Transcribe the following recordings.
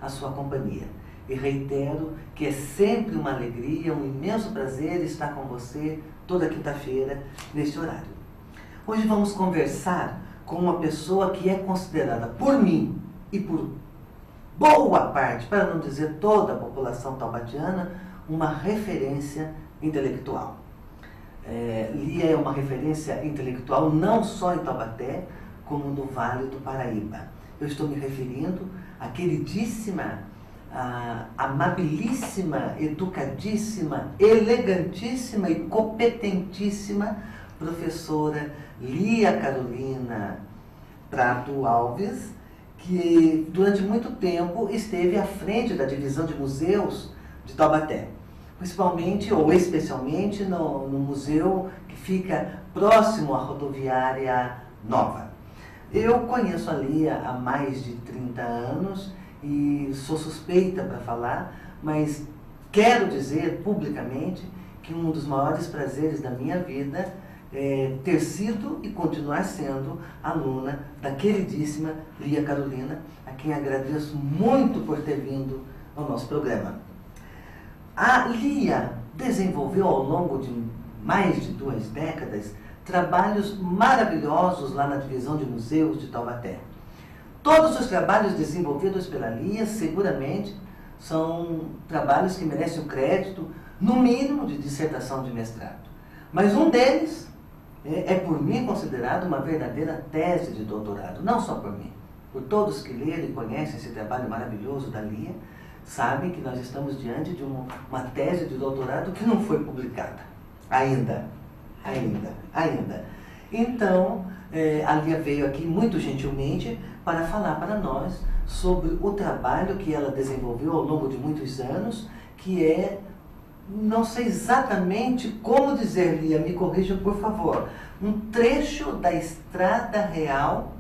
a sua companhia. E reitero que é sempre uma alegria, um imenso prazer estar com você toda quinta-feira, neste horário. Hoje vamos conversar com uma pessoa que é considerada por mim e por boa parte, para não dizer toda a população taubatiana, uma referência intelectual. Lia é uma referência intelectual não só em Taubaté, como no Vale do Paraíba. Eu estou me referindo à queridíssima, amabilíssima, educadíssima, elegantíssima e competentíssima professora Lia Carolina Prado Alves, que durante muito tempo esteve à frente da divisão de museus de Taubaté, principalmente ou especialmente no museu que fica próximo à rodoviária Nova. Eu conheço a Lia há mais de 30 anos e sou suspeita para falar, mas quero dizer publicamente que um dos maiores prazeres da minha vida é ter sido e continuar sendo aluna da queridíssima Lia Carolina, a quem agradeço muito por ter vindo ao nosso programa. A Lia desenvolveu ao longo de mais de 2 décadas trabalhos maravilhosos lá na divisão de museus de Taubaté. Todos os trabalhos desenvolvidos pela Lia seguramente são trabalhos que merecem o crédito, no mínimo, de dissertação de mestrado. Mas um deles é por mim considerado uma verdadeira tese de doutorado, não só por mim, por todos que leram e conhecem esse trabalho maravilhoso da Lia, sabem que nós estamos diante de uma tese de doutorado que não foi publicada ainda. Então, a Lia veio aqui muito gentilmente para falar para nós sobre o trabalho que ela desenvolveu ao longo de muitos anos, que é, não sei exatamente como dizer, Lia, me corrija por favor, um trecho da Estrada Real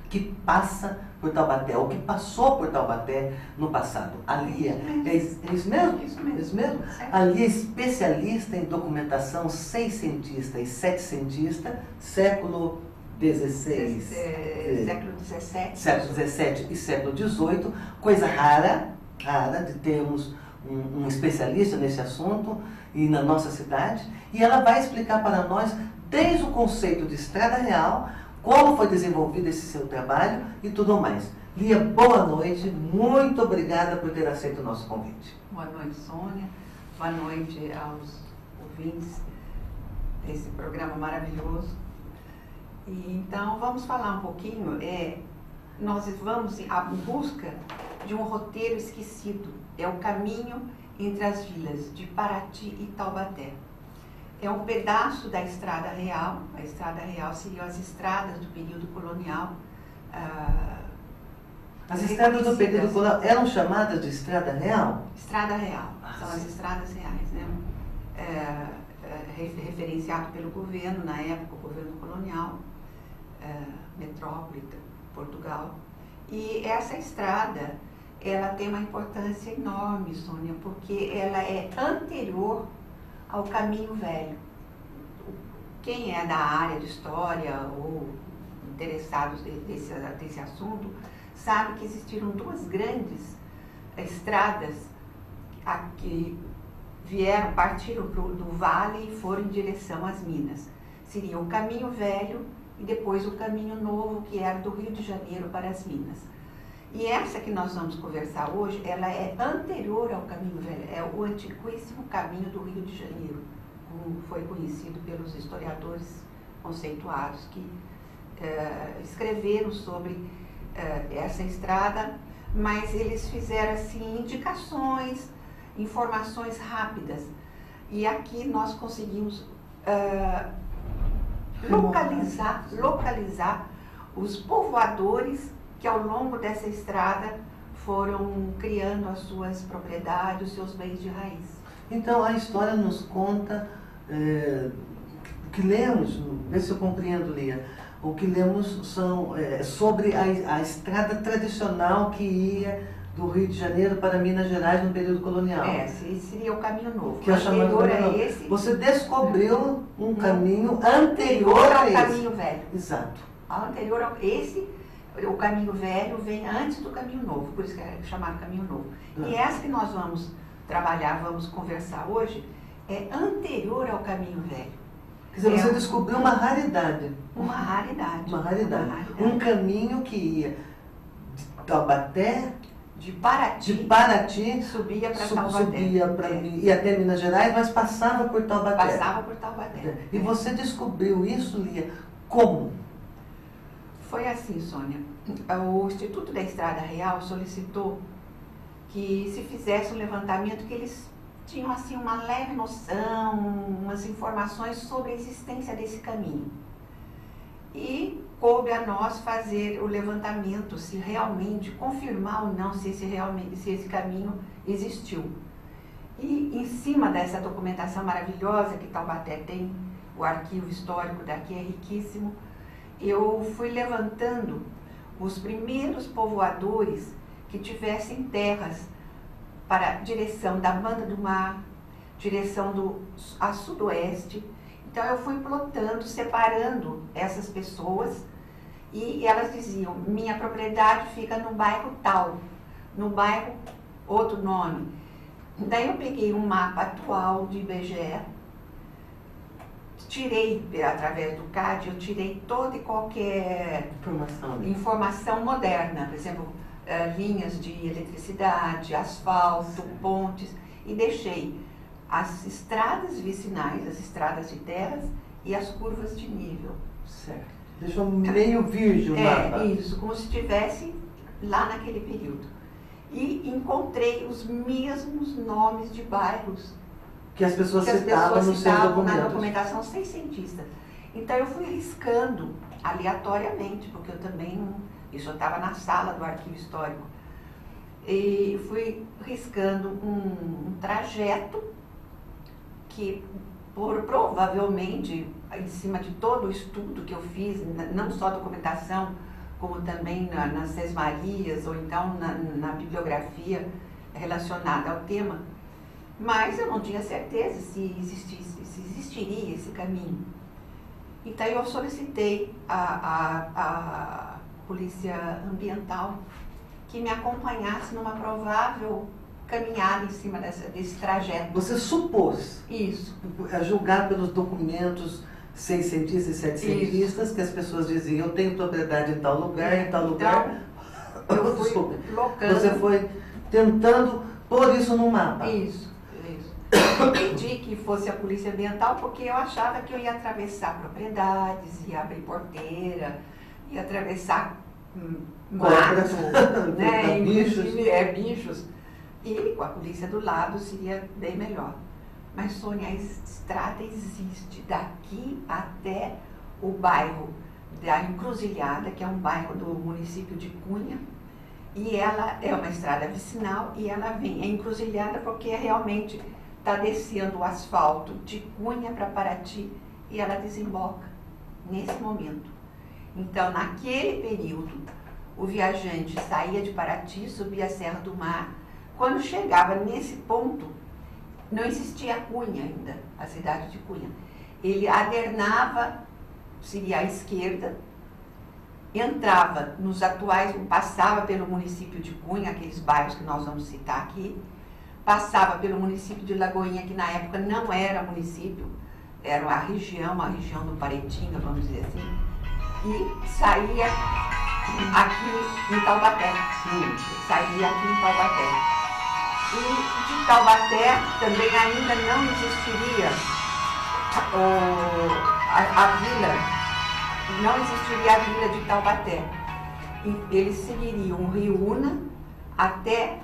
que passa por Taubaté, ou que passou por Taubaté no passado. A Lia, é isso mesmo? Isso mesmo? A Lia é especialista em documentação seiscentista e setecentista, século XVI. Século XVII e século XVIII, coisa rara de termos um especialista nesse assunto e na nossa cidade, e ela vai explicar para nós, desde o conceito de Estrada Real, como foi desenvolvido esse seu trabalho e tudo mais. Lia, boa noite, muito obrigada por ter aceito o nosso convite. Boa noite, Sônia. Boa noite aos ouvintes desse programa maravilhoso. E, então, vamos falar um pouquinho, nós vamos em busca de um roteiro esquecido. É o caminho entre as vilas de Paraty e Taubaté. É um pedaço da Estrada Real. A Estrada Real seriam as estradas do período colonial. As estradas do período colonial eram chamadas de Estrada Real? Estrada Real, são as estradas reais, né? Referenciado pelo governo, na época, o governo colonial, metrópole, Portugal. E essa estrada, ela tem uma importância enorme, Sônia, porque ela é anterior ao Caminho Velho. Quem é da área de história ou interessados desse assunto, sabe que existiram 2 grandes estradas que partiram do vale e foram em direção às minas. Seria o Caminho Velho e depois o Caminho Novo, que era do Rio de Janeiro para as minas. E essa que nós vamos conversar hoje, ela é anterior ao Caminho Velho, é o antiquíssimo caminho do Rio de Janeiro, como foi conhecido pelos historiadores conceituados que escreveram sobre essa estrada, mas eles fizeram assim indicações, informações rápidas. E aqui nós conseguimos localizar os povoadores que ao longo dessa estrada foram criando as suas propriedades, os seus bens de raiz. Então a história nos conta, o que lemos, vê se eu compreendo, Lia, o que lemos são sobre a estrada tradicional que ia do Rio de Janeiro para Minas Gerais no período colonial. Seria o Caminho Novo. Que é chamado Caminho Novo. Esse. Você descobriu um caminho anterior ao a esse. Caminho Velho. Exato. Anterior a esse, o caminho velho vem antes do caminho novo, por isso que é chamado caminho novo. E essa que nós vamos trabalhar, vamos conversar hoje, é anterior ao caminho velho. Quer dizer, você descobriu uma raridade. Uma raridade. Uma raridade. Um caminho que ia de Taubaté, de Paraty, subia para Taubaté. Ia até Minas Gerais, mas passava por Taubaté. Passava por Taubaté. E você descobriu isso, Lia, como? Foi assim, Sônia. O Instituto da Estrada Real solicitou que se fizesse um levantamento, que eles tinham assim uma leve noção, umas informações sobre a existência desse caminho. E coube a nós fazer o levantamento, se realmente, confirmar ou não se esse caminho existiu. E em cima dessa documentação maravilhosa que Taubaté tem, o arquivo histórico daqui é riquíssimo, eu fui levantando os primeiros povoadores que tivessem terras para a direção da Banda do Mar, direção a sudoeste. Então eu fui plotando, separando essas pessoas, e elas diziam, minha propriedade fica no bairro tal, no bairro outro nome. Daí eu peguei um mapa atual de IBGE, tirei, através do CAD, eu tirei toda e qualquer informação moderna, por exemplo, linhas de eletricidade, asfalto, pontes, e deixei as estradas vicinais, as estradas de terras e as curvas de nível. Certo. Deixou meio virgem o mapa. Isso, como se estivesse lá naquele período. E encontrei os mesmos nomes de bairros que as pessoas citavam nos seus documentos. Na documentação seiscentista. Então eu fui riscando aleatoriamente, porque eu também, isso eu estava na sala do arquivo histórico, e fui riscando um trajeto que provavelmente, em cima de todo o estudo que eu fiz, não só a documentação, como também nas sesmarias, ou então na bibliografia relacionada ao tema, mas eu não tinha certeza se existiria esse caminho. Então eu solicitei a Polícia Ambiental que me acompanhasse numa provável caminhada em cima desse trajeto. Você supôs? Isso. A julgar pelos documentos seiscentistas e setecentistas, que as pessoas diziam, eu tenho propriedade em tal lugar, em tal lugar. Eu fui locando. Você foi tentando pôr isso no mapa. Isso. Eu pedi que fosse a Polícia Ambiental porque eu achava que eu ia atravessar propriedades, ia abrir porteira, ia atravessar mato, né, bichos. E com a polícia do lado seria bem melhor. Mas, Sônia, a estrada existe daqui até o bairro da Encruzilhada, que é um bairro do município de Cunha, e ela é uma estrada vicinal, e ela vem, é encruzilhada porque realmente está descendo o asfalto de Cunha para Paraty, e ela desemboca nesse momento. Então, naquele período, o viajante saía de Paraty, subia a Serra do Mar. Quando chegava nesse ponto, não existia Cunha ainda, a cidade de Cunha. Ele adernava, seria à esquerda, entrava nos atuais, passava pelo município de Cunha, aqueles bairros que nós vamos citar aqui, passava pelo município de Lagoinha, que na época não era município, era a região do Paretinga, vamos dizer assim, e saía aqui em Taubaté. Saía aqui em Taubaté. E de Taubaté também ainda não existiria a vila, não existiria a vila de Taubaté. E eles seguiriam o Rio Una até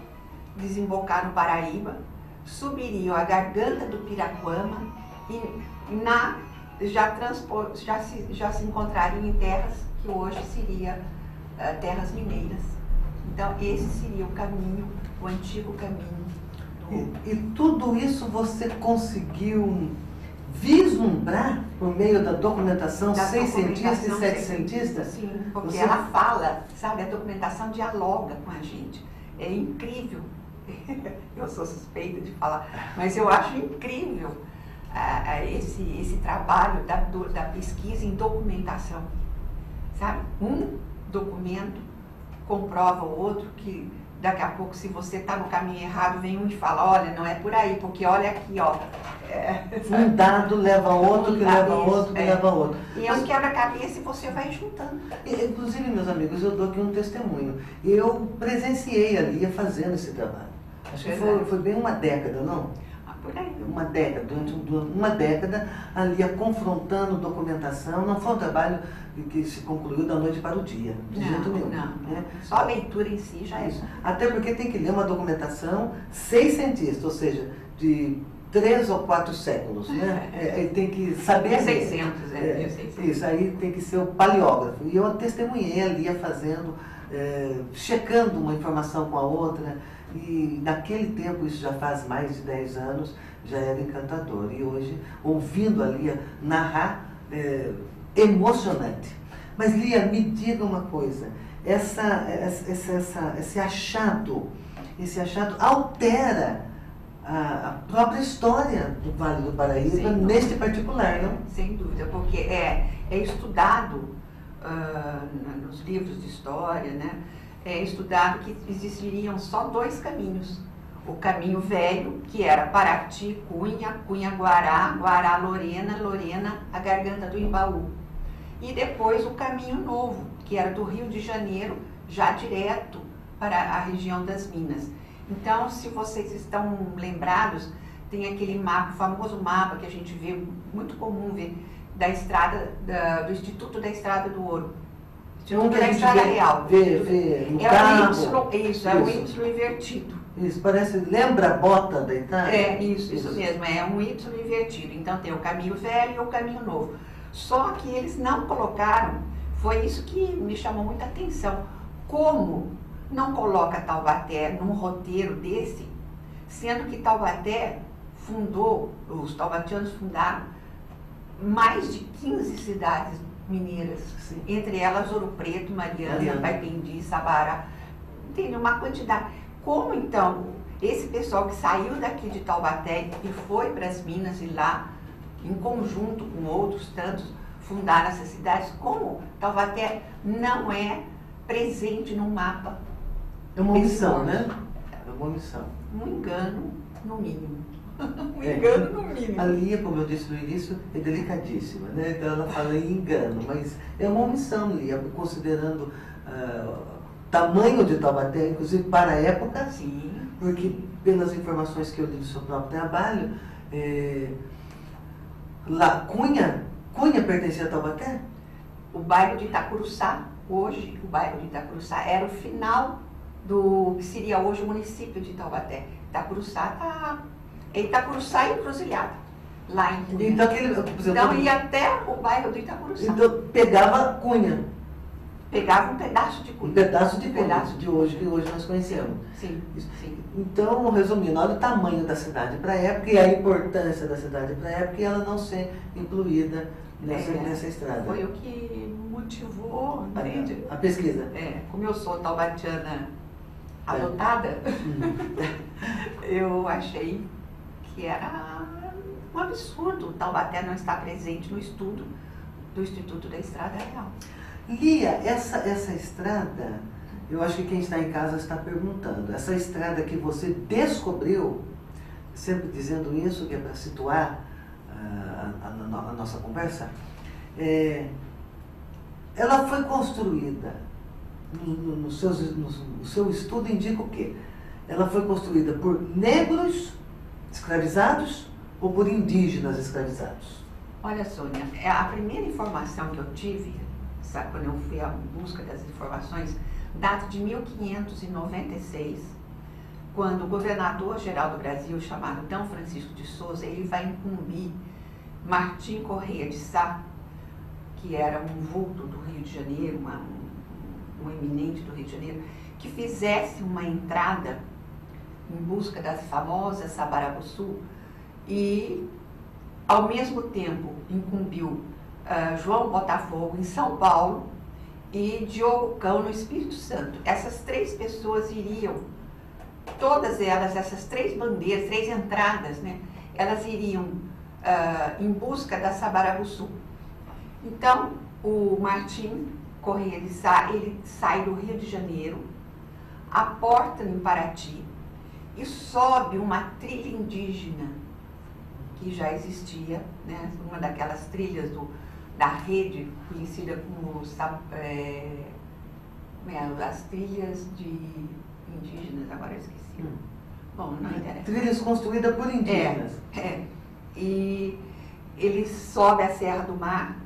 desembocar no Paraíba, subiriam a garganta do Piraquama e já se encontrariam em terras que hoje seriam terras mineiras. Então esse seria o caminho, o antigo caminho. E tudo isso você conseguiu vislumbrar por meio da documentação seiscentista e setecentista? Sim, porque ela fala, sabe, a documentação dialoga com a gente. É incrível. Eu sou suspeita de falar, mas eu acho incrível esse trabalho da pesquisa em documentação. Sabe? documento comprova o outro, que daqui a pouco, se você está no caminho errado, vem um e fala, olha, não é por aí, porque olha aqui, ó. Um dado leva a outro, que leva a outro, que leva a outro. E é um quebra-cabeça e você vai juntando. Inclusive, meus amigos, eu dou aqui um testemunho. Eu presenciei a Lia fazendo esse trabalho. Acho que foi bem uma década, não? Por aí. Uma década, durante uma década, a Lia confrontando documentação. Não foi um trabalho que se concluiu da noite para o dia, de jeito nenhum. Não. Só a leitura em si já é isso. Até porque tem que ler uma documentação seiscentista, ou seja, de 3 ou 4 séculos, né? Tem que saber... 600, 600. Isso, aí tem que ser o paleógrafo. E eu testemunhei a Lia fazendo, checando uma informação com a outra. E naquele tempo, isso já faz mais de 10 anos, já era encantador. E hoje, ouvindo a Lia narrar, emocionante. Mas, Lia, me diga uma coisa. Esse achado altera a própria história do Vale do Paraíba, neste particular, não? Sem dúvida, porque é estudado nos livros de história, né? É estudado que existiriam só 2 caminhos. O caminho velho, que era Paraty, Cunha, Cunha-Guará, Guará-Lorena, Lorena, a Garganta do Imbaú. E depois o caminho novo, que era do Rio de Janeiro, já direto para a região das Minas. Então, se vocês estão lembrados, tem aquele mapa, o famoso mapa que a gente vê, muito comum ver, da estrada, do Instituto da Estrada do Ouro. Instituto da Estrada Real. Vê no é carro. É o Y invertido. Isso, parece, lembra a bota da Itália? Isso mesmo, é um Y invertido. Então tem o caminho velho e o caminho novo. Só que eles não colocaram, foi isso que me chamou muita atenção, como não coloca Taubaté num roteiro desse, sendo que Taubaté os taubatianos fundaram mais de 15 cidades mineiras, Sim. Entre elas Ouro Preto, Mariana, Paipendi, Sabará, tem uma quantidade. Como então esse pessoal que saiu daqui de Taubaté e foi para as Minas e lá, em conjunto com outros tantos, fundaram essas cidades, como Taubaté não é presente no mapa? É uma omissão, né? É uma omissão. Um engano, no mínimo. Engano no mínimo. A Lia, como eu disse no início, é delicadíssima, né? Então ela fala em engano, mas é uma omissão, Lia, considerando o tamanho de Taubaté, inclusive para a época. Sim. Porque pelas informações que eu li do seu próprio trabalho, lá Cunha pertencia a Taubaté? O bairro de Itacuruçá, hoje, o bairro de Itacuruçá era o final do que seria hoje o município de Taubaté. Itacuruçá Itacuruçá e Encruzilhada, lá em Cunha. Então ia até o bairro do Itacuruçá. Então pegava Cunha. Pegava um pedaço de Cunha. Um pedaço de Cunha, de hoje, que hoje nós conhecemos. Sim. Então, resumindo, olha o tamanho da cidade para a época e a importância da cidade para a época e ela não ser incluída nessa estrada. Foi o que motivou, entende? A pesquisa. Como eu sou taubatiana adotada, eu achei que era um absurdo o Taubaté não estar presente no estudo do Instituto da Estrada Real. Lia, essa estrada, eu acho que quem está em casa está perguntando, essa estrada que você descobriu, sempre dizendo isso, que é para situar a nossa conversa, ela foi construída, no seu estudo indica o quê? Ela foi construída por negros escravizados ou por indígenas escravizados? Olha, Sônia, a primeira informação que eu tive, sabe, quando eu fui à busca das informações, data de 1596, quando o governador-geral do Brasil, chamado D. Francisco de Souza, ele vai incumbir Martim Correia de Sá, que era um vulto do Rio de Janeiro, um eminente do Rio de Janeiro, que fizesse uma entrada em busca das famosas Sabaraguçu e, ao mesmo tempo, incumbiu João Botafogo em São Paulo e Diogo Cão no Espírito Santo. Essas 3 pessoas iriam, todas elas, essas 3 bandeiras, 3 entradas, né, elas iriam em busca da Sabaraguçu. Então, o Martim Correia, ele sai do Rio de Janeiro, aporta em Paraty e sobe uma trilha indígena que já existia, né? Uma daquelas trilhas da rede conhecida como as trilhas de indígenas, agora eu esqueci. Bom, não interessa. Trilhas construídas por indígenas. E ele sobe a Serra do Mar,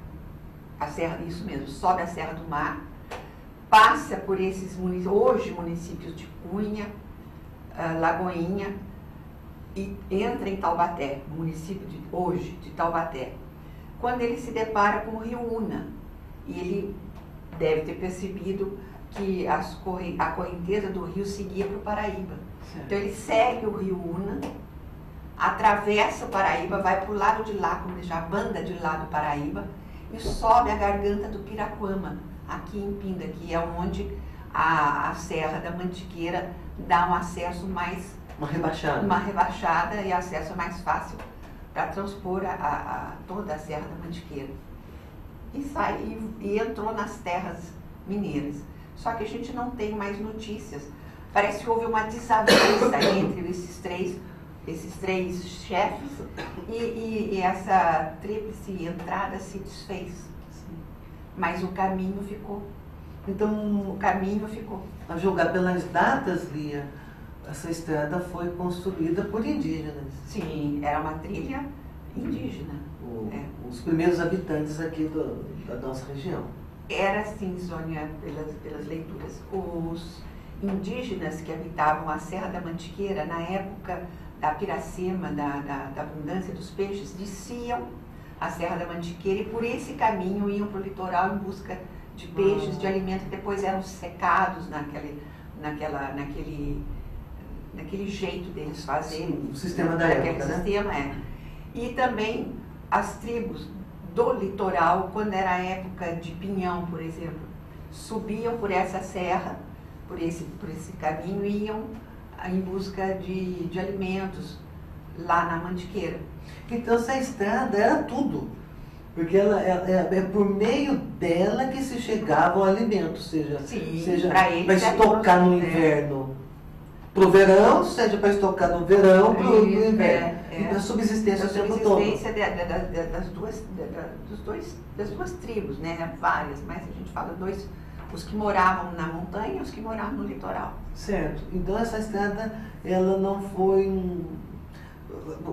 isso mesmo, sobe a Serra do Mar, passa por esses hoje municípios de Cunha, Lagoinha, e entra em Taubaté, município hoje de Taubaté, quando ele se depara com o rio Una. E ele deve ter percebido que a correnteza do rio seguia para o Paraíba. Certo. Então ele segue o rio Una, atravessa o Paraíba, vai para o lado de lá, como já banda de lá do Paraíba, e sobe a garganta do Piraquama, aqui em Pinda, que é onde a Serra da Mantiqueira dá um acesso mais... Uma rebaixada e acesso mais fácil para transpor toda a Serra da Mantiqueira. E entrou nas terras mineiras. Só que a gente não tem mais notícias. Parece que houve uma desavença entre esses três chefes e essa tríplice entrada se desfez. Sim. Mas o caminho ficou. Então, o caminho ficou. A julgar pelas datas, Lia, essa estrada foi construída por indígenas. Sim, era uma trilha indígena. Os primeiros habitantes aqui da nossa região. Era assim, Sônia, pelas leituras. Os indígenas que habitavam a Serra da Mantiqueira, na época da piracema, da abundância dos peixes, desciam a Serra da Mantiqueira e por esse caminho iam para o litoral em busca de peixes, de alimento, que depois eram secados naquele jeito deles fazerem. O sistema da época, né? Sistema, E também as tribos do litoral, quando era a época de pinhão, por exemplo, subiam por essa serra, por esse caminho, e iam em busca de alimentos lá na Mantiqueira. Então essa estrada era tudo, porque é por meio dela que se chegava ao alimento, seja para estocar no inverno para o verão, seja para estocar no verão para o inverno. E para a subsistência o tempo todo. Das duas tribos, né? Várias, mas a gente fala os que moravam na montanha e os que moravam no litoral. Certo. Então essa estrada, ela não foi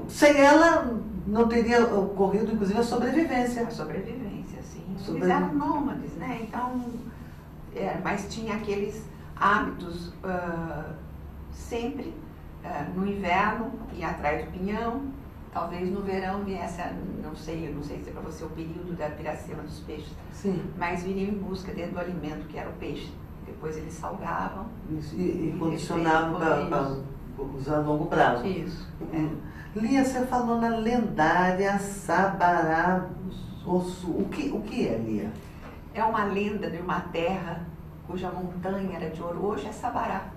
sem ela não teria ocorrido, inclusive, a sobrevivência. A sobrevivência, sim. Eles eram nômades, né? Então, mas tinha aqueles hábitos sempre no inverno ir atrás do pinhão, talvez no verão viesse, não sei se é para você o período da piracema dos peixes, sim, mas viriam em busca do alimento que era o peixe. Depois eles salgavam. E condicionavam para usar a longo prazo. Isso. Lia, você falou na lendária Sabará Ossu. O que é, Lia? É uma lenda de uma terra cuja montanha era de ouro. Hoje é Sabará.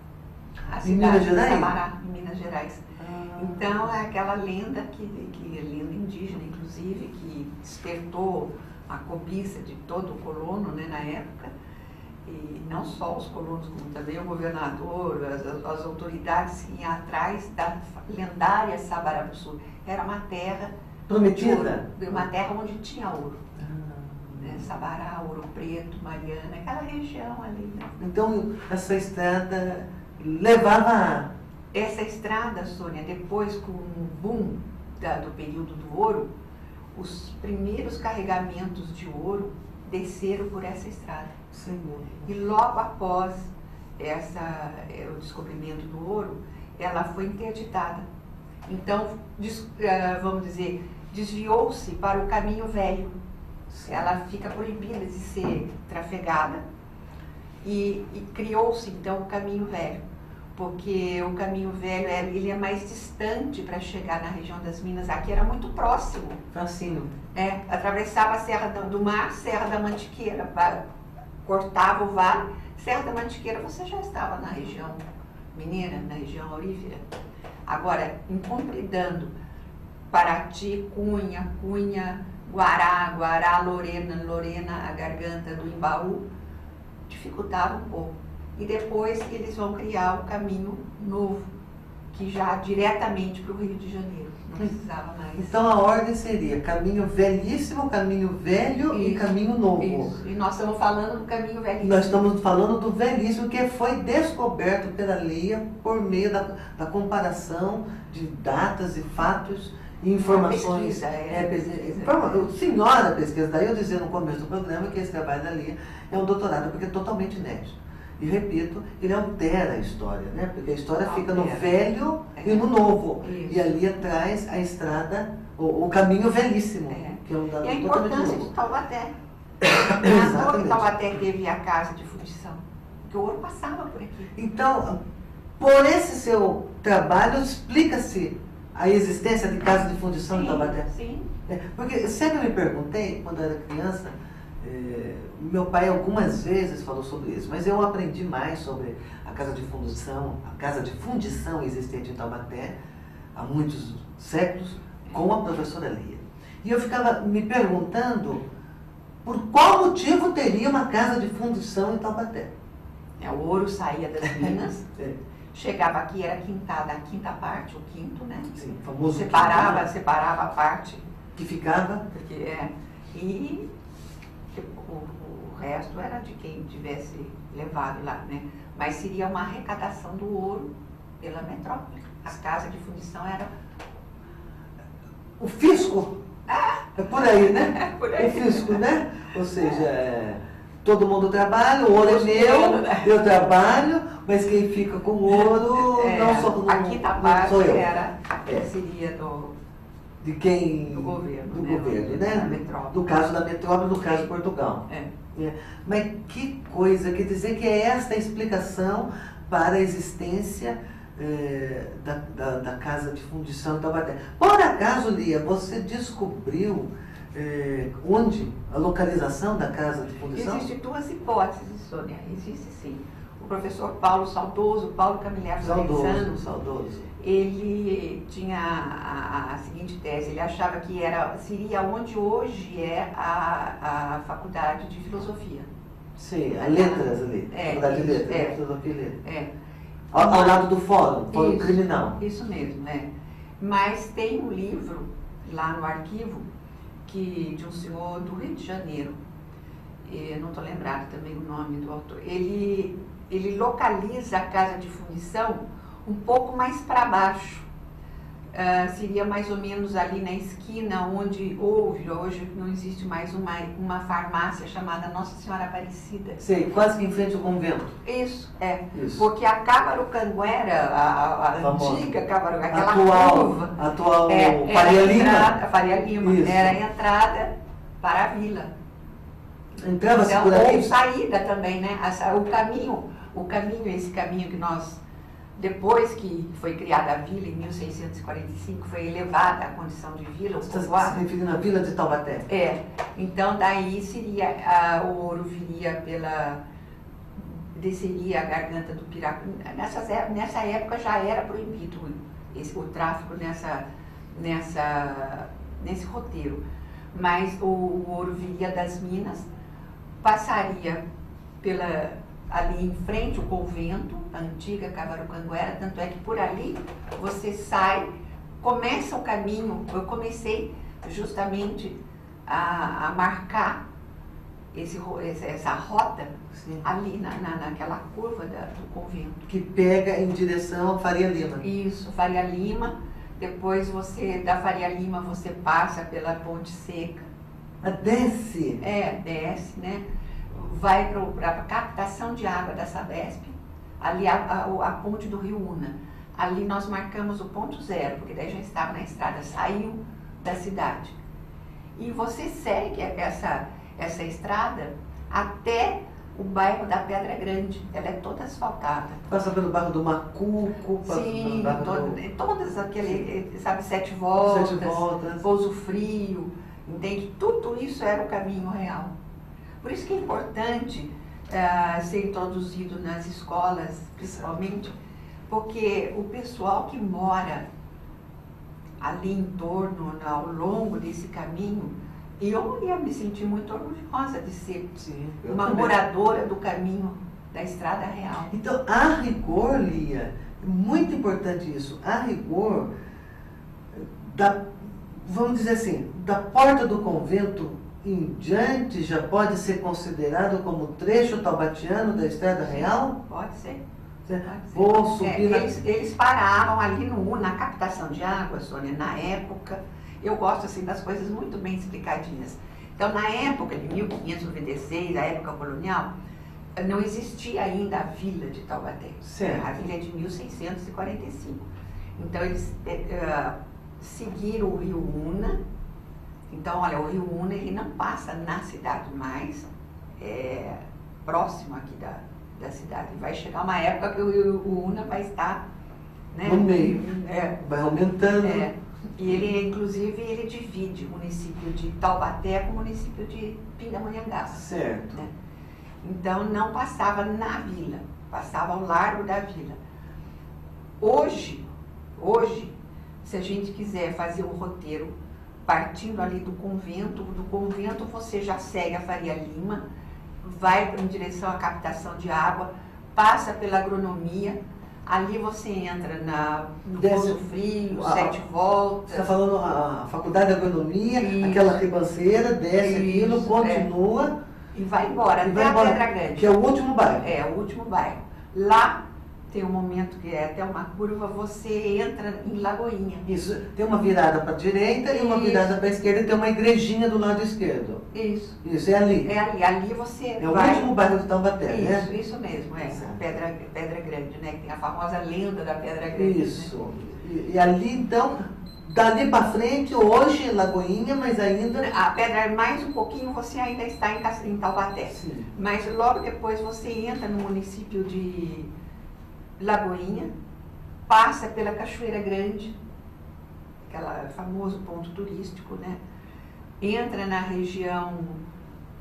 A cidade de Sabará, em Minas Gerais. Então, é aquela lenda que é lenda indígena, inclusive, que despertou a cobiça de todo o colono, né, na época. E não só os colonos, como também o governador, as autoridades que iam atrás da lendária Sabarabuçu. Era uma terra prometida, uma terra onde tinha ouro. Né? Sabará, Ouro Preto, Mariana, aquela região ali. Né? Então, essa estrada levava... Essa estrada, Sônia, depois com o boom do período do ouro, os primeiros carregamentos de ouro desceram por essa estrada. Senhor. E logo após o descobrimento do ouro, ela foi interditada. Então, vamos dizer, desviou-se para o caminho velho. Sim. Ela fica proibida de ser trafegada e criou-se, então, o caminho velho. Porque o caminho velho ele é mais distante para chegar na região das Minas. Aqui era muito próximo. Facinho. Atravessava a Serra do Mar, Serra da Mantiqueira, cortava o vale. Serra da Mantiqueira você já estava na região mineira, na região aurífera. Agora, encompridando Paraty, Cunha, Guará, Lorena, a garganta do Imbaú, dificultava um pouco. E depois eles vão criar o caminho novo, que já diretamente para o Rio de Janeiro, não precisava mais. Então a ordem seria caminho velhíssimo, caminho velho e caminho novo. Isso. E nós estamos falando do caminho velhíssimo. Nós estamos falando do velhíssimo, que foi descoberto pela Lia por meio da comparação de datas e fatos e informações. Senhora pesquisa, daí eu dizia no começo do programa que esse trabalho da Lia é um doutorado, porque é totalmente inédito. E repito, ele altera a história, né? Porque a história fica no velho e no novo. Isso. E a Lia traz a estrada, o caminho velhíssimo, que é um dado totalmente novo. E a importância de Taubaté. Exatamente. Taubaté teve a casa de fundição, porque o ouro passava por aqui. Então, por esse seu trabalho, explica-se a existência de casa de fundição em Taubaté? Sim. Porque sempre me perguntei, quando eu era criança, meu pai algumas vezes falou sobre isso, mas eu aprendi mais sobre a casa de fundição existente em Taubaté há muitos séculos com a professora Lia. E eu ficava me perguntando por qual motivo teria uma casa de fundição em Taubaté. O ouro saía das minas, chegava aqui, era quintada, a quinta parte, o quinto, né? Sim, famoso separava a parte que ficava. E o resto era de quem tivesse levado lá, né? Mas seria uma arrecadação do ouro pela metrópole. A casa de fundição era... O fisco? É por aí, né? Por aí. O fisco, né? Ou seja, todo mundo trabalha, o ouro é meu, eu trabalho, mas quem fica com o ouro a quinta parte seria de quem? Do governo. Do governo, né? Da metrópole. Do caso da metrópole, do caso de Portugal. Mas que coisa, quer dizer que é esta a explicação para a existência da casa de fundição em Taubaté. Por acaso, Lia, você descobriu onde a localização da casa de fundição? Existem duas hipóteses, Sônia. Existe sim. O professor Paulo Camilleri saudoso. Ele tinha a seguinte tese, ele achava que seria onde hoje é a faculdade de filosofia. Sim, a letras ali, faculdade de letras, filosofia e letras. Ao lado do fórum criminal. Isso mesmo, Mas tem um livro lá no arquivo de um senhor do Rio de Janeiro, eu não estou lembrado também o nome do autor, ele localiza a casa de fundição um pouco mais para baixo. Seria mais ou menos ali na esquina onde hoje não existe mais uma farmácia chamada Nossa Senhora Aparecida. Sei, quase que em frente ao convento. Isso. Porque a Cámara-Canguera, a antiga Cámara, aquela curva... Atual Faria Lima. Faria Lima, era a entrada para a vila. Entrava-se por aqui? Ou saída também, né? Esse caminho que nós... Depois que foi criada a vila, em 1645, foi elevada à condição de vila. Você está se referindo à vila de Taubaté? Então, daí seria, o ouro viria desceria a garganta do Piracu. Nessa época já era proibido o tráfico nesse roteiro. Mas o ouro viria das minas, passaria ali em frente o convento, a antiga Cámara-Canguera, tanto é que por ali você começa o caminho. Eu comecei justamente a marcar essa rota ali naquela curva do convento. Que pega em direção a Faria Lima. Isso, Faria Lima. Depois da Faria Lima você passa pela Ponte Seca. Desce? Desce, né? Vai para a captação de água da Sabesp, ali a ponte do Rio Una. Ali nós marcamos o ponto zero, porque daí já estava na estrada, saiu da cidade. E você segue essa estrada até o bairro da Pedra Grande. Ela é toda asfaltada. Passa pelo bairro do Macuco, sim, todas aqueles, Sete Voltas, Pouso Frio, entende? Tudo isso era o caminho real. Por isso que é importante ser introduzido nas escolas, principalmente, porque o pessoal que mora ali em torno, ao longo desse caminho, E eu ia me sentir muito orgulhosa de ser uma também. moradora do caminho da Estrada Real. Então, a rigor, Lia, muito importante isso, a rigor, vamos dizer assim, da porta do convento em diante já pode ser considerado como trecho taubatiano da Estrada Real? Pode ser. Vou subir eles paravam ali na captação de água, Sônia, na época. Eu gosto assim das coisas muito bem explicadinhas. Então, na época de 1596, a época colonial, não existia ainda a vila de Taubaté. Certo. A vila é de 1645. Então, eles seguiram o rio Una. Então, olha, o rio Una ele não passa na cidade mais, próximo aqui da cidade. Vai chegar uma época que o rio Una vai estar, né, no meio, vai aumentando. E ele, inclusive, ele divide o município de Taubaté com o município de Pindamonhangaba. Certo. Né? Então, não passava na vila, passava ao largo da vila. Hoje, se a gente quiser fazer um roteiro partindo ali do convento você já segue a Faria Lima, vai em direção à captação de água, passa pela agronomia, ali você entra no Pouso Frio, Sete Voltas. Você está falando a Faculdade de Agronomia, Isso. aquela ribanceira, desce aquilo, continua. E vai embora, até a Pedra Grande. Que é o último bairro. É, o último bairro. Lá tem um momento que é até uma curva, você entra em Lagoinha. Isso, tem uma virada para a direita e uma virada para a esquerda e tem uma igrejinha do lado esquerdo. Isso. Isso, é ali. É ali. Ali você é vai... o último bairro de Taubaté, né? Isso mesmo, Pedra Grande, né? Que tem a famosa lenda da Pedra Grande. Isso. Né? E ali, então, dali para frente, hoje, Lagoinha, mas ainda... A Pedra, mais um pouquinho, você ainda está em Taubaté. Sim. Mas logo depois você entra no município de Lagoinha, passa pela Cachoeira Grande, aquele famoso ponto turístico, né? Entra na região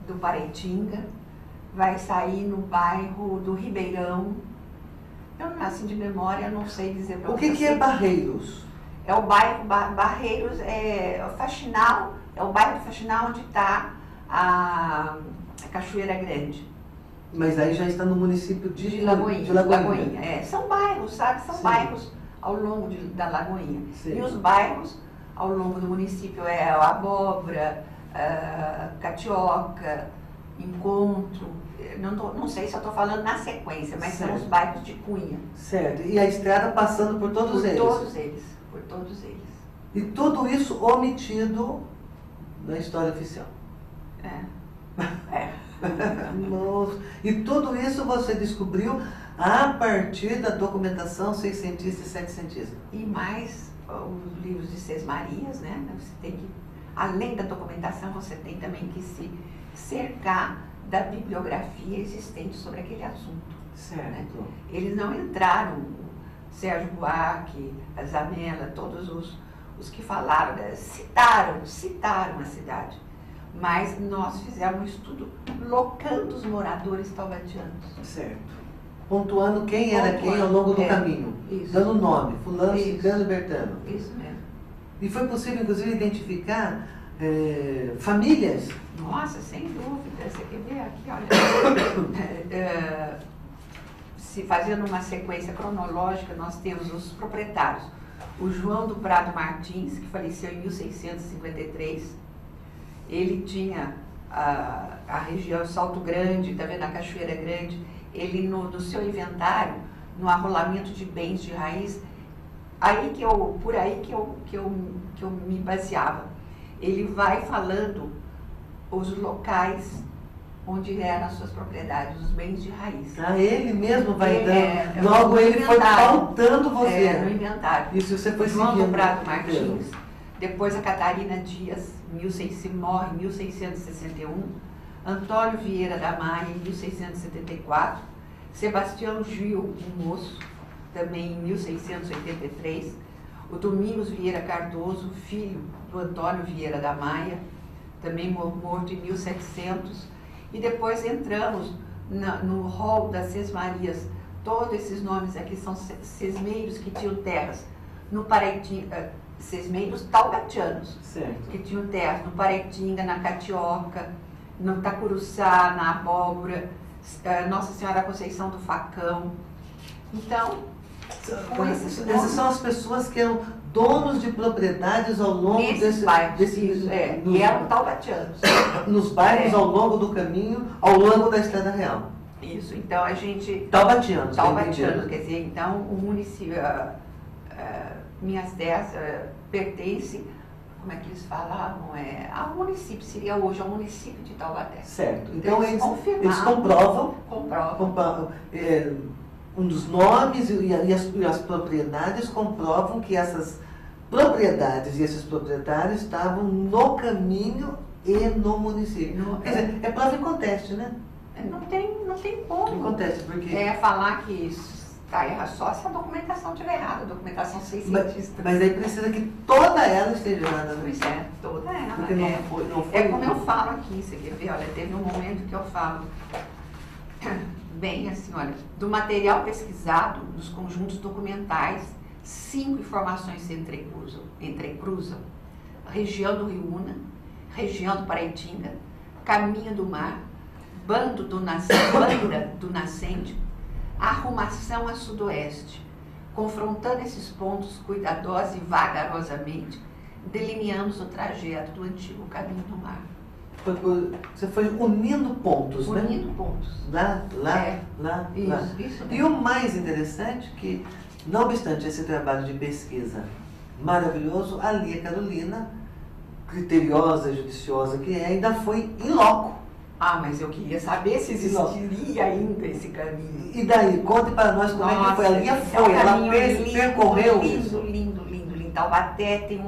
do Paraitinga, vai sair no bairro do Ribeirão. Eu, assim de memória, não sei dizer para você. O que é Barreiros? É o bairro Barreiros, é o Faxinal, é o bairro do Faxinal onde está a Cachoeira Grande. Mas aí já está no município de Lagoinha. Lagoinha. São bairros, sabe? São Sim. bairros ao longo da Lagoinha. Sim. E os bairros ao longo do município é a Abóbora, Catioca, Encontro. Não sei se eu estou falando na sequência, mas certo. São os bairros de Cunha. Certo. E a estrada passando por todos eles? Por todos eles. E tudo isso omitido na história oficial? Nossa. E tudo isso você descobriu a partir da documentação seiscentista e setecentista? E mais os livros de Sesmarias, né? Você tem que, além da documentação, você tem também que se cercar da bibliografia existente sobre aquele assunto. Certo. Né? Eles não entraram, Sérgio Buarque, a Zamela, todos os que falaram, citaram a cidade. Mas nós fizemos um estudo locando os moradores taubatianos. Certo. Pontuando quem era quem ao longo do caminho. Isso. Dando nome, fulano, ciclano e bertano. Isso mesmo. E foi possível, inclusive, identificar famílias? Nossa, sem dúvida. Você quer ver aqui, olha. Se fazendo uma sequência cronológica, nós temos os proprietários. O João do Prado Martins, que faleceu em 1653. Ele tinha a região Salto Grande, tá vendo, a Cachoeira Grande. Ele, no seu inventário, no arrolamento de bens de raiz, por aí que eu me baseava. Ele vai falando os locais onde eram as suas propriedades, os bens de raiz. Ele mesmo vai dando. Logo ele foi pautando você. No inventário. Isso você foi João seguindo. do Prado Martins, depois a Catarina Dias, morre em 1661, Antônio Vieira da Maia, em 1674, Sebastião Gil, um moço, também em 1683, o Domingos Vieira Cardoso, filho do Antônio Vieira da Maia, também morto em 1700, e depois entramos no rol das Sesmarias. Todos esses nomes aqui são sesmeiros que tinham terras no Paraitinga, sesmeiros taubatianos, Certo. que tinham terras no Paraitinga, na Catioca, no Tacuruçá, na Abóbora, Nossa Senhora da Conceição do Facão. Então, com esses Essas são as pessoas que eram donos de propriedades ao longo nesses bairros, e eram taubatianos. nos bairros ao longo do caminho, ao longo da Estrada Real. Isso, então a gente... Taubatianos. Quer dizer, então o município, minhas terras pertencem, como é que eles falavam, ao município, seria hoje ao município de Taubaté. Certo. Então eles comprovam um dos nomes e as propriedades comprovam que essas propriedades e esses proprietários estavam no caminho e no município. Quer dizer, é prova em conteste, né? Não tem como. Em conteste, porque... falar que está errado só se a documentação estiver errada, a documentação seiscentista. Mas aí precisa que toda ela esteja errada. Pois é, toda ela. Porque não foi é como eu falo aqui, você quer ver? Olha, teve um momento que eu falo bem assim, olha, do material pesquisado nos conjuntos documentais, 5 informações se entrecruzam. Região do Rio Una, região do Paraitinga, caminho do mar, banda do nascente, arrumação a sudoeste, confrontando esses pontos cuidadosa e vagarosamente, delineamos o trajeto do antigo caminho do mar. Você foi unindo pontos, né? Unindo pontos. Lá. Isso E o mais interessante é que, não obstante esse trabalho de pesquisa maravilhoso, a Lia Carolina, criteriosa, judiciosa que é, ainda foi in loco. Mas eu queria saber se existiria ainda esse caminho. E daí, conte para nós como é que foi. A Lia foi, ela percorreu isso. Lindo. Taubaté tem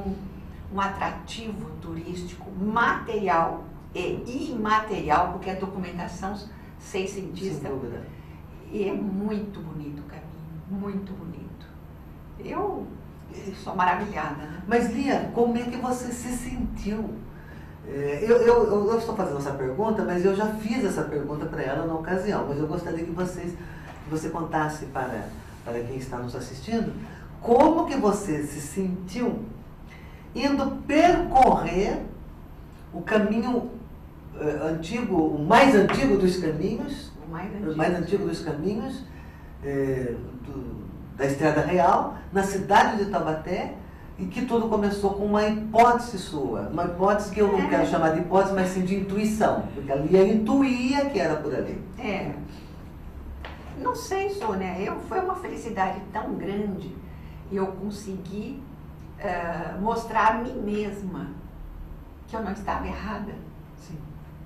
um atrativo turístico material e imaterial, porque a documentação seiscentista. Sem dúvida. E é muito bonito o caminho, muito bonito. Eu sou maravilhada, né? Mas, Lia, como é que você se sentiu? Eu estou fazendo essa pergunta, mas eu já fiz essa pergunta para ela na ocasião, mas eu gostaria que você contasse para quem está nos assistindo, como que você se sentiu indo percorrer o caminho antigo, o mais antigo dos caminhos, da Estrada Real, na cidade de Taubaté, e que tudo começou com uma hipótese sua, uma hipótese que eu não quero chamar de hipótese, mas sim de intuição, porque a Lia intuía que era por ali. Não sei, Sônia, foi uma felicidade tão grande e eu consegui mostrar a mim mesma que eu não estava errada. Sim.